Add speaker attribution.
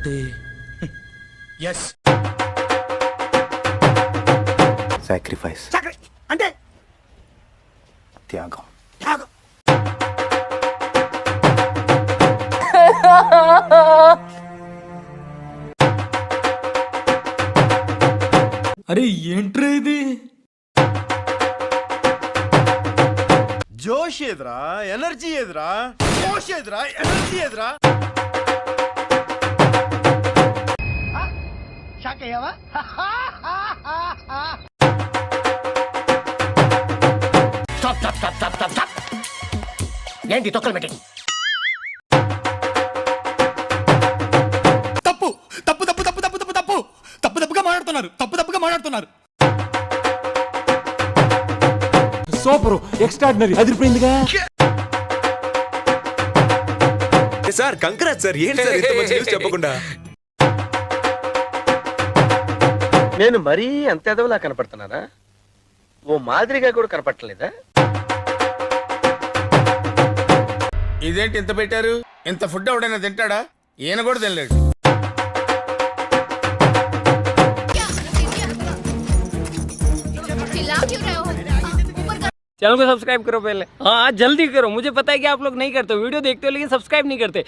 Speaker 1: అంటే yes
Speaker 2: sacrifice
Speaker 1: అంటే
Speaker 2: త్యాగం.
Speaker 1: త్యాగం. అరే ఏంట్రా ఇది?
Speaker 3: జోష్ ఎదురా, ఎనర్జీ ఎదురా, జోష్ ఎదురా, ఎనర్జీ ఎదురా. షాక్ అయ్యావా?
Speaker 4: ఏంటి తొక్కలు మీటింగ్?
Speaker 1: తప్పు తప్పు తప్పు తప్పు తప్పు తప్పు తప్పు తప్పుగా మాట్లాడుతున్నారు.
Speaker 5: సూపర్, ఎక్స్ట్రాడినరీ, అదిరిపోయిందిగా.
Speaker 6: Sir congrats sir. ఏంటి సార్ ఇంత మంచి న్యూస్ చెప్పకుండా?
Speaker 7: నేను మరీ అంత ఎదవలా కనపడుతున్నానా? ఓ మాదిరిగా కూడా కనపడలేదా?
Speaker 3: ఇదేంటి ఇంత పెట్టారు? ఇంత ఫుడ్ ఎవడైనా తింటాడా? ఈయన కూడా తినలేడు.
Speaker 8: चैनल को सब्सक्राइब करो पहले। हाँ जल्दी करो, मुझे पता है कि आप लोग नहीं करते, वीडियो देखते हो लेकिन सब्सक्राइब नहीं करते।